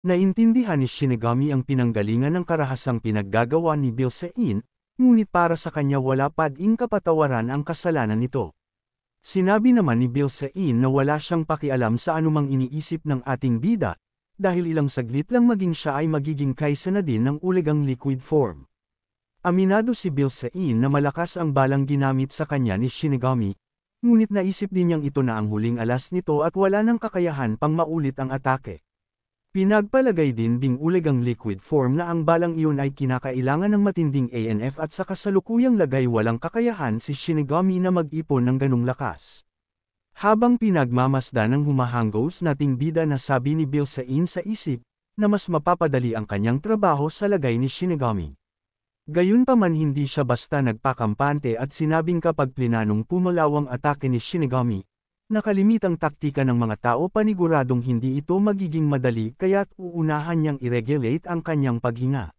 Naintindihan ni Shinigami ang pinanggalingan ng karahasang pinaggagawa ni Bilsain, ngunit para sa kanya wala pa ding kapatawaran ang kasalanan nito. Sinabi naman ni Bilsain na wala siyang pakialam sa anumang iniisip ng ating bida, dahil ilang saglit lang maging siya ay magiging kaisa na din ng ulegang liquid form. Aminado si Bilsain na malakas ang balang ginamit sa kanya ni Shinigami, ngunit naisip din niyang ito na ang huling alas nito at wala nang kakayahan pang maulit ang atake. Pinagpalagay din ding ulegang liquid form na ang balang iyon ay kinakailangan ng matinding ANF at sa kasalukuyang lagay walang kakayahan si Shinigami na mag-ipon ng ganung lakas. Habang pinagmamasdan ng humahanggos nating bida na sabi ni Bilsain sa isip, na mas mapapadali ang kanyang trabaho sa lagay ni Shinigami. Gayunpaman hindi siya basta nagpakampante at sinabing kapag plinanong pumalaw ang atake ni Shinigami, nakalimitang taktika ng mga tao paniguradong hindi ito magiging madali kaya't uunahan niyang i-regulate ang kanyang paghinga.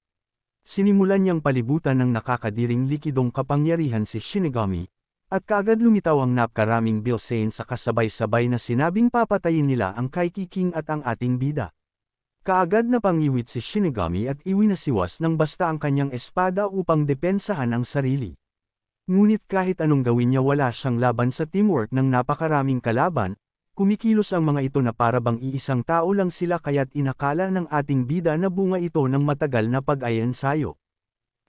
Sinimulan niyang palibutan ng nakakadiring likidong kapangyarihan si Shinigami, at kaagad lumitaw ang napakaraming Bilsain sa kasabay-sabay na sinabing papatayin nila ang Kaiki King at ang ating bida. Kaagad na pangiwit si Shinigami at iwinasiwas ng basta ang kanyang espada upang depensahan ang sarili. Ngunit kahit anong gawin niya wala siyang laban sa teamwork ng napakaraming kalaban, kumikilos ang mga ito na parabang iisang tao lang sila kaya't inakala ng ating bida na bunga ito ng matagal na pag-ayensayo.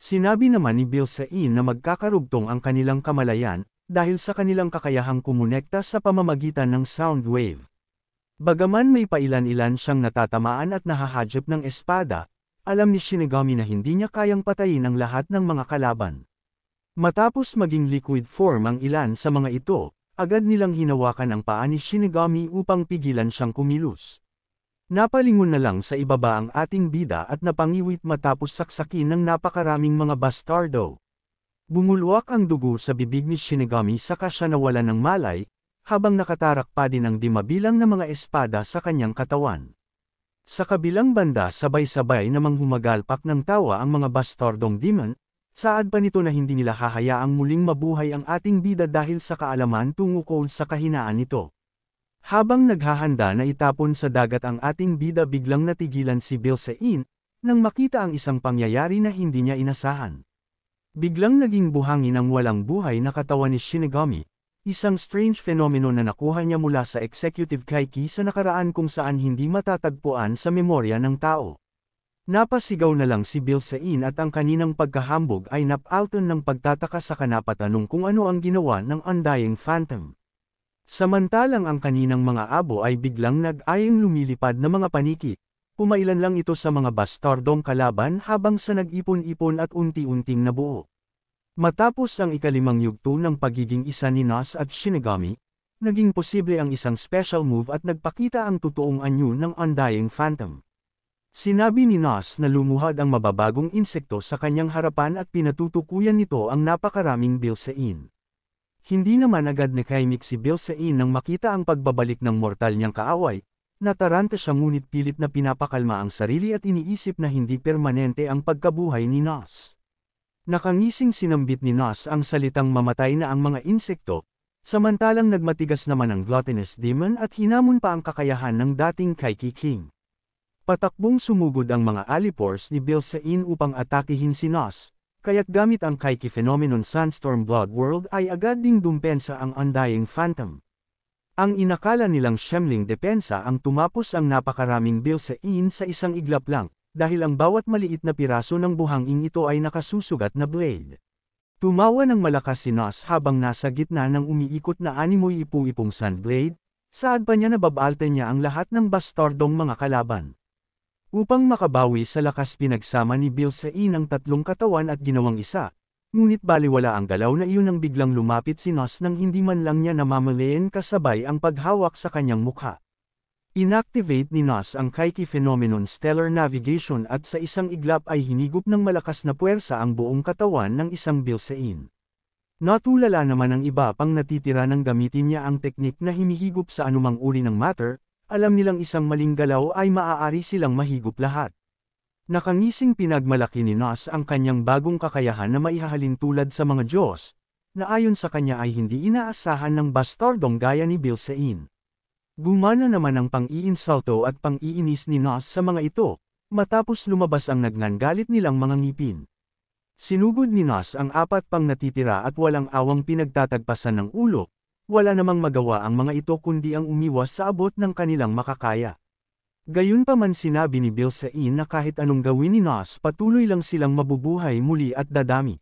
Sinabi naman ni Bilsain na magkakarugtong ang kanilang kamalayan, dahil sa kanilang kakayahang kumonekta sa pamamagitan ng sound wave. Bagaman may pailan-ilan siyang natatamaan at nahahadyap ng espada, alam ni Shinigami na hindi niya kayang patayin ang lahat ng mga kalaban. Matapos maging liquid form ang ilan sa mga ito, agad nilang hinawakan ang paa ni Shinigami upang pigilan siyang kumilos. Napalingon na lang sa ibaba ang ating bida at napangiwit matapos saksakin ng napakaraming mga bastardo. Bumulwak ang dugo sa bibig ni Shinigami saka siya nawalan ng malay, habang nakatarak pa din ang dimabilang na mga espada sa kanyang katawan. Sa kabilang banda sabay-sabay namang humagalpak ng tawa ang mga bastardong demon, saad pa nito na hindi nila hahayaang muling mabuhay ang ating bida dahil sa kaalaman tungkol sa kahinaan nito. Habang naghahanda na itapon sa dagat ang ating bida biglang natigilan si Bilsain, nang makita ang isang pangyayari na hindi niya inasahan. Biglang naging buhangin ang walang buhay na katawan ni Shinigami, isang strange fenomeno na nakuha niya mula sa Executive Kaiki sa nakaraan kung saan hindi matatagpuan sa memorya ng tao. Napasigaw na lang si Bilsain at ang kaninang pagkahambog ay napalton ng pagtataka sa kanapatanong kung ano ang ginawa ng Undying Phantom. Samantalang ang kaninang mga abo ay biglang nag-ayang lumilipad na mga paniki, pumailan lang ito sa mga bastardong kalaban habang sa nag-ipon-ipon at unti-unting nabuo. Matapos ang ikalimang yugto ng pagiging isa ni Nas at Shinigami, naging posible ang isang special move at nagpakita ang totoong anyo ng Undying Phantom. Sinabi ni Nas na lumuhad ang mababagong insekto sa kanyang harapan at pinatutukuyan nito ang napakaraming Bilsain. Hindi naman agad nakaimik si Bilsain nang makita ang pagbabalik ng mortal niyang kaaway, nataranta siya ngunit pilit na pinapakalma ang sarili at iniisip na hindi permanente ang pagkabuhay ni Nas. Nakangising sinambit ni Nas ang salitang mamatay na ang mga insekto, samantalang nagmatigas naman ang gluttonous demon at hinamon pa ang kakayahan ng dating Kaiki King. Patakbong sumugod ang mga alipores ni Bilsain upang atakihin si Nas, kaya't gamit ang Kaiki Phenomenon Sunstorm Blood World ay agad ding dumpensa ang Undying Phantom. Ang inakala nilang Shemling depensa ang tumapos ang napakaraming Bilsain sa isang iglap lang, dahil ang bawat maliit na piraso ng buhangin ito ay nakasusugat na blade. Tumawa ng malakas si Nas habang nasa gitna ng umiikot na animoy ipu-ipong Sunblade, saad pa niya na babalte niya ang lahat ng bastardong mga kalaban. Upang makabawi sa lakas pinagsama ni Bilsain ang tatlong katawan at ginawang isa, ngunit baliwala ang galaw na iyon nang biglang lumapit si Nas nang hindi man lang niya namamalayan kasabay ang paghawak sa kanyang mukha. Inactivate ni Nas ang Kaiki Phenomenon Stellar Navigation at sa isang iglap ay hinigop ng malakas na puwersa ang buong katawan ng isang Bilsain. Natulala naman ang iba pang natitira nang gamitin niya ang teknik na hinihigop sa anumang uri ng matter, alam nilang isang maling galaw ay maaari silang mahigop lahat. Nakangising pinagmalaki ni Nas ang kanyang bagong kakayahan na maihahalin tulad sa mga Diyos, na ayon sa kanya ay hindi inaasahan ng bastardong gaya ni Bilsain. Gumana naman ang pang-iinsulto at pang-iinis ni Nos sa mga ito, matapos lumabas ang nagngangalit nilang mga ngipin. Sinugod ni Nos ang 4 pang natitira at walang awang pinagtatagpasan ng ulo, wala namang magawa ang mga ito kundi ang umiwas sa abot ng kanilang makakaya. Gayunpaman sinabi ni Bilsain na kahit anong gawin ni Nos patuloy lang silang mabubuhay muli at dadami.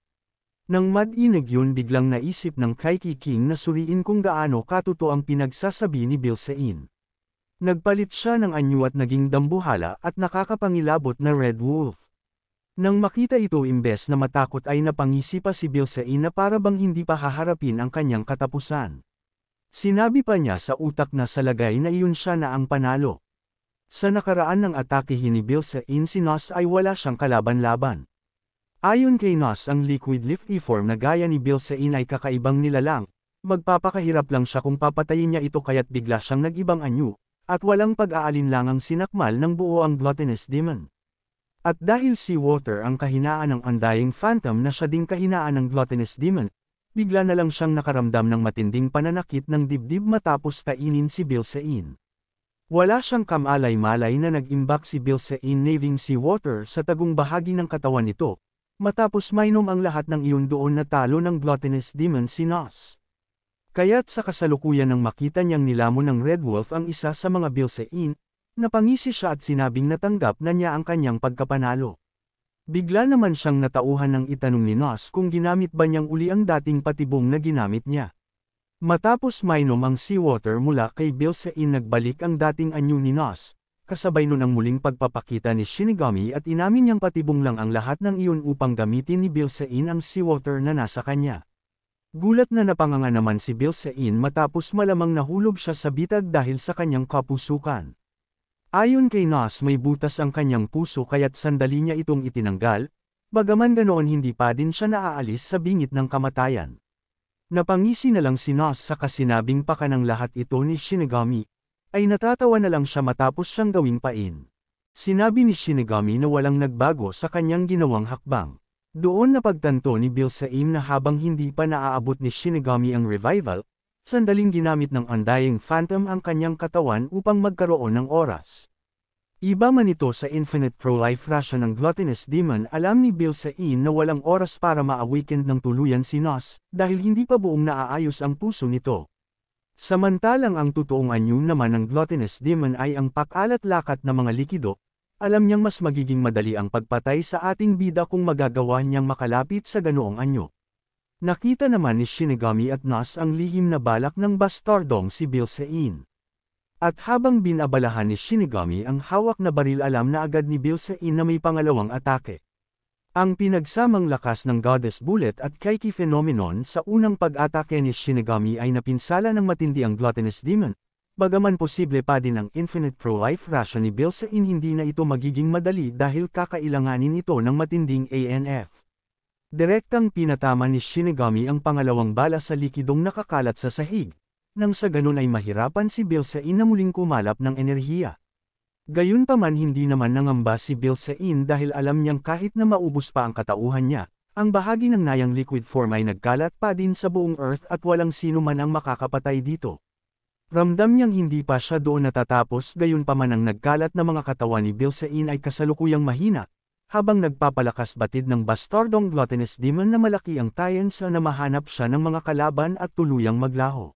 Nang madinig yun biglang naisip ng Kaiki King na suriin kung gaano katotoo ang pinagsasabi ni Bilsain. Nagpalit siya ng anyo at naging dambuhala at nakakapangilabot na Red Wolf. Nang makita ito imbes na matakot ay napangisi pa si Bilsain na para bang hindi pa haharapin ang kanyang katapusan. Sinabi pa niya sa utak na sa lagay na iyon siya na ang panalo. Sa nakaraan ng atake ni Bilsain si Nos ay wala siyang kalaban-laban. Ayon kay Nos ang liquid leafy form na gaya ni Bilsain ay kakaibang nilalang, magpapakahirap lang siya kung papatayin niya ito kaya't bigla siyang nag-ibang anyo, at walang pag-aalinlangang sinakmal ng buo ang Gluttonous Demon. At dahil si Water ang kahinaan ng Undying Phantom na siya ding kahinaan ng Gluttonous Demon, bigla na lang siyang nakaramdam ng matinding pananakit ng dibdib matapos kainin si Bilsain. Wala siyang kamalay-malay na nag-imbak si Bilsain naving si Water sa tagong bahagi ng katawan nito, matapos mainom ang lahat ng iyon doon na talo ng Gluttonous Demon si Nos. Kaya't sa kasalukuyan nang makita niyang nilamon ng Red Wolf ang isa sa mga Bilsain, napangisi siya at sinabing natanggap na niya ang kanyang pagkapanalo. Bigla naman siyang natauhan ng itanong ni Nos kung ginamit ba niyang uli ang dating patibong na ginamit niya. Matapos mainom ang seawater mula kay Bilsain nagbalik ang dating anyo ni Nos, kasabay nun ang muling pagpapakita ni Shinigami at inamin niyang patibong lang ang lahat ng iyon upang gamitin ni Bilsain ang seawater na nasa kanya. Gulat na napanganga naman si Bilsain matapos malamang nahulog siya sa bitag dahil sa kanyang kapusukan. Ayon kay Nos may butas ang kanyang puso kaya't sandali niya itong itinanggal, bagaman ganoon hindi pa din siya naaalis sa bingit ng kamatayan. Napangisi na lang si Nos sa kasinabing paka ng lahat ito ni Shinigami, ay natatawa na lang siya matapos siyang gawing pain. Sinabi ni Shinigami na walang nagbago sa kanyang ginawang hakbang. Doon napagtanto ni Bilsain na habang hindi pa naaabot ni Shinigami ang revival, sandaling ginamit ng Undying Phantom ang kanyang katawan upang magkaroon ng oras. Iba man ito sa Infinite Pro-Life Ration ng Gluttonous Demon, alam ni Bilsain na walang oras para ma-awaken ng tuluyan si Nos, dahil hindi pa buong naaayos ang puso nito. Samantalang ang totoong anyo naman ng Gluttonous Demon ay ang pakalat-lakat na mga likido, alam niyang mas magiging madali ang pagpatay sa ating bida kung magagawa niyang makalapit sa ganoong anyo. Nakita naman ni Shinigami at Nos ang lihim na balak ng bastardong si Bilsain. At habang binabalahan ni Shinigami ang hawak na baril alam na agad ni Bilsain na may pangalawang atake. Ang pinagsamang lakas ng Goddess Bullet at Kaiki Phenomenon sa unang pag-atake ni Shinigami ay napinsala ng matindi ang Gluttonous Demon, bagaman posible pa din ang Infinite Pro-Life Ration ni Bilsain hindi na ito magiging madali dahil kakailanganin ito ng matinding ANF. Direktang pinatama ni Shinigami ang pangalawang bala sa likidong nakakalat sa sahig, nang sa ganun ay mahirapan si Bilsain na muling kumalap ng enerhiya. Gayunpaman hindi naman nangamba si Bilsain dahil alam niyang kahit na maubos pa ang katauhan niya, ang bahagi ng nayang liquid form ay nagkalat pa din sa buong Earth at walang sino man ang makakapatay dito. Ramdam niyang hindi pa siya doon natatapos gayunpaman ang nagkalat na mga katawan ni Bilsain ay kasalukuyang mahina, habang nagpapalakas batid ng bastardong Gluttonous Demon na malaki ang tayensa na mahanap siya ng mga kalaban at tuluyang maglaho.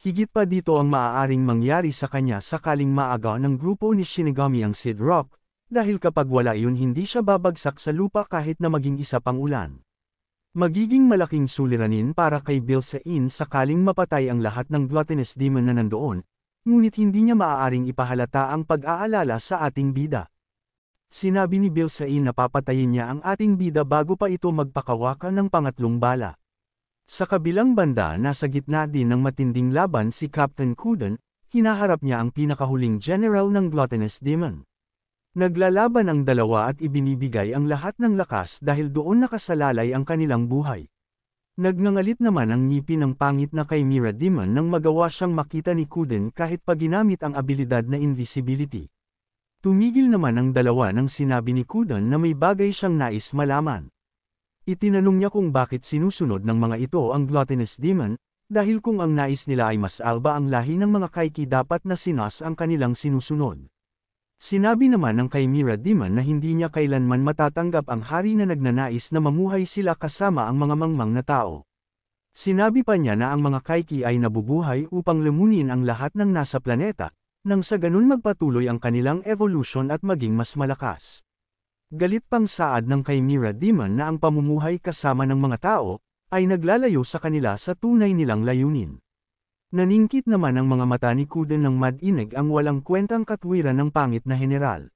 Higit pa dito ang maaaring mangyari sa kanya sakaling maaga ng grupo ni Shinigami ang Sid Rock, dahil kapag wala iyon hindi siya babagsak sa lupa kahit na maging isa pang ulan. Magiging malaking suliranin para kay Bilsain sakaling mapatay ang lahat ng Gluttonous Demon na nandoon, ngunit hindi niya maaaring ipahalata ang pag-aalala sa ating bida. Sinabi ni Bilsain na papatayin niya ang ating bida bago pa ito magpakawaka ng pangatlong bala. Sa kabilang banda nasa gitna din ng matinding laban si Captain Kuden, hinaharap niya ang pinakahuling general ng Gluttonous Demon. Naglalaban ang dalawa at ibinibigay ang lahat ng lakas dahil doon nakasalalay ang kanilang buhay. Nagngangalit naman ang ngipin ng pangit na kay Mira Demon nang magawa siyang makita ni Kuden kahit pa ginamit ang abilidad na invisibility. Tumigil naman ang dalawa nang sinabi ni Kuden na may bagay siyang nais malaman. Itinanong niya kung bakit sinusunod ng mga ito ang Gluttonous Demon, dahil kung ang nais nila ay mas alba ang lahi ng mga Kaiki dapat na sinas ang kanilang sinusunod. Sinabi naman ng Chimera Demon na hindi niya kailanman matatanggap ang hari na nagnanais na mamuhay sila kasama ang mga mangmang na tao. Sinabi pa niya na ang mga Kaiki ay nabubuhay upang lumunin ang lahat ng nasa planeta, nang sa ganun magpatuloy ang kanilang evolution at maging mas malakas. Galit pang saad ng Chimera Demon na ang pamumuhay kasama ng mga tao, ay naglalayo sa kanila sa tunay nilang layunin. Naningkit naman ang mga mata ni Kuden ng mad-inig ang walang kwentang katwiran ng pangit na general.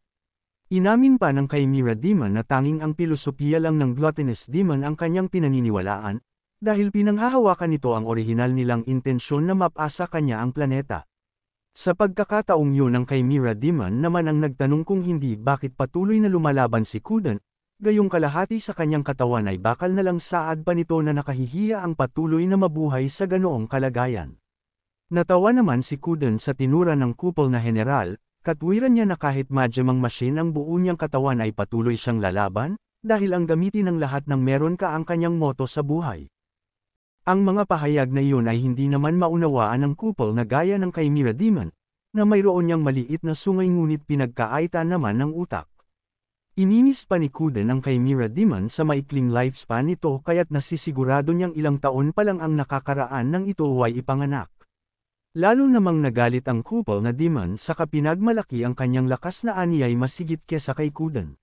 Inamin pa ng Chimera Demon na tanging ang pilosopiya lang ng Gluttonous Demon ang kanyang pinaniniwalaan, dahil pinanghahawakan nito ang orihinal nilang intensyon na mapasa kanya ang planeta. Sa pagkakataong yun ng Chimera Demon naman ang nagtanong kung hindi bakit patuloy na lumalaban si Kuden, gayong kalahati sa kanyang katawan ay bakal na lang saad pa nito na nakahihiya ang patuloy na mabuhay sa ganoong kalagayan. Natawa naman si Kuden sa tinura ng kupol na general, katwiran niya na kahit madyamang machine ang buo niyang katawan ay patuloy siyang lalaban, dahil ang gamitin ng lahat ng meron ka ang kanyang moto sa buhay. Ang mga pahayag na iyon ay hindi naman maunawaan ng kupol na gaya ng Chimera Demon, na mayroon niyang maliit na sungay ngunit pinagkaaitan naman ng utak. Ininis pa ni Kuden ang Chimera Demon sa maikling lifespan nito kaya't nasisigurado niyang ilang taon pa lang ang nakakaraan nang ito ay ipanganak. Lalo namang nagalit ang kupol na Demon sa kapinagmalaki ang kanyang lakas na ani ay masigit kesa kay Kuden.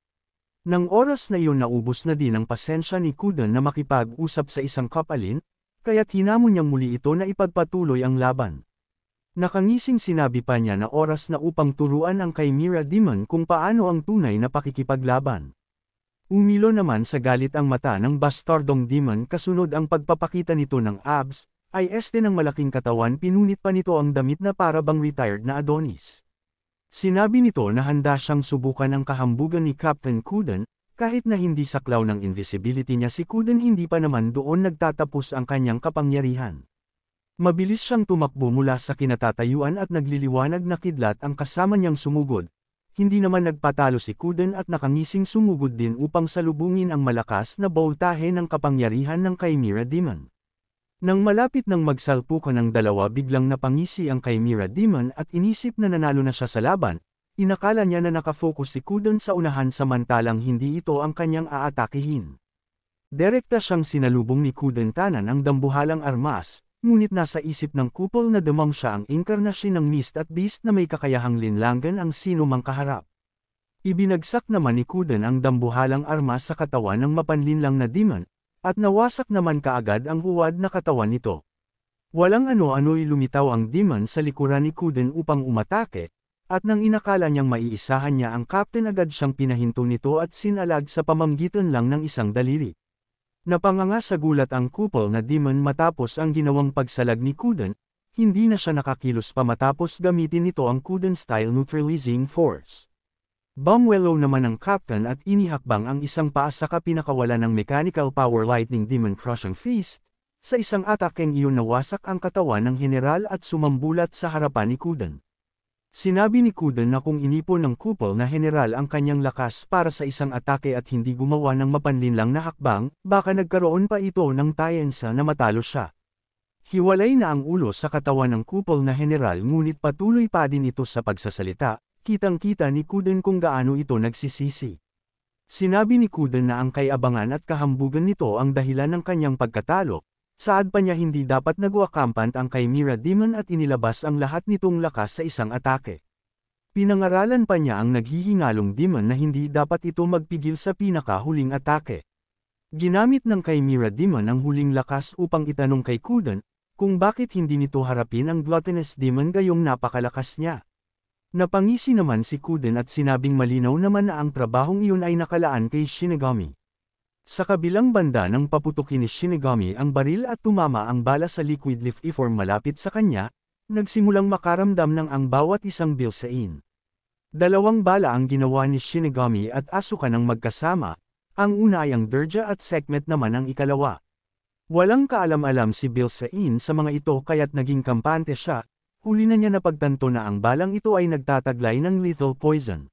Nang oras na iyon naubos na din ang pasensya ni Kuden na makipag-usap sa isang kapalin, kaya't hinamon niyang muli ito na ipagpatuloy ang laban. Nakangising sinabi pa niya na oras na upang turuan ang Chimera Demon kung paano ang tunay na pakikipaglaban. Umilo naman sa galit ang mata ng bastardong demon kasunod ang pagpapakita nito ng abs, ay este ng malaking katawan pinunit pa nito ang damit na para bang retired na Adonis. Sinabi nito na handa siyang subukan ang kahambugan ni Captain Kuden, kahit na hindi saklaw ng invisibility niya si Kuden hindi pa naman doon nagtatapos ang kanyang kapangyarihan. Mabilis siyang tumakbo mula sa kinatatayuan at nagliliwanag na kidlat ang kasama niyang sumugod. Hindi naman nagpatalo si Kuden at nakangising sumugod din upang salubungin ang malakas na boltahe ng kapangyarihan ng Chimera Demon. Nang malapit nang magsalpukan ng dalawa biglang napangisi ang Chimera Demon at inisip na nanalo na siya sa laban. Inakala niya na nakafocus si Kuden sa unahan samantalang hindi ito ang kanyang aatakihin. Direkta siyang sinalubong ni Kuden tanan ang dambuhalang armas, ngunit nasa isip ng kupol na damang siya ang inkarnasyon ng Mist at Beast na may kakayahang linlangan ang sino mang kaharap. Ibinagsak naman ni Kuden ang dambuhalang armas sa katawan ng mapanlinlang na demon, at nawasak naman kaagad ang huwad na katawan nito. Walang ano-ano'y lumitaw ang demon sa likuran ni Kuden upang umatake, at nang inakala niyang maiisahan niya ang captain agad siyang pinahinto nito at sinalag sa pamamagitan lang ng isang daliri. Napanganga sa gulat ang kupol na demon matapos ang ginawang pagsalag ni Kuden, hindi na siya nakakilos pa matapos gamitin nito ang Kuden-style neutralizing force. Bumwelo naman ang captain at inihakbang ang isang paa sa pinakawalan ng mechanical power lightning demon crushing fist, sa isang atakeng iyon nawasak ang katawan ng general at sumambulat sa harapan ni Kuden. Sinabi ni Kuden na kung inipon ng kupol na general ang kanyang lakas para sa isang atake at hindi gumawa ng mapanlinlang na hakbang, baka nagkaroon pa ito ng tayensa na matalo siya. Hiwalay na ang ulo sa katawan ng kupol na general ngunit patuloy pa din ito sa pagsasalita, kitang-kita ni Kuden kung gaano ito nagsisisi. Sinabi ni Kuden na ang kayabangan at kahambugan nito ang dahilan ng kanyang pagkatalo. Saad pa niya hindi dapat nagwakampant ang Chimera Demon at inilabas ang lahat nitong lakas sa isang atake. Pinangaralan pa niya ang naghihingalong demon na hindi dapat ito magpigil sa pinakahuling atake. Ginamit ng Chimera Demon ang huling lakas upang itanong kay Kuden, kung bakit hindi nito harapin ang Gluttonous Demon gayong napakalakas niya. Napangisi naman si Kuden at sinabing malinaw naman na ang trabahong iyon ay nakalaan kay Shinigami. Sa kabilang banda nang paputukin ni Shinigami ang baril at tumama ang bala sa liquid liqueform malapit sa kanya, nagsimulang makaramdam ng ang bawat isang Bilsain. Dalawang bala ang ginawa ni Shinigami at Asuka ng magkasama, ang una ay ang Durja at Sekhmet naman ang ikalawa. Walang kaalam-alam si Bilsain sa mga ito kaya't naging kampante siya, huli na niya napagtanto na ang balang ito ay nagtataglay ng lethal poison.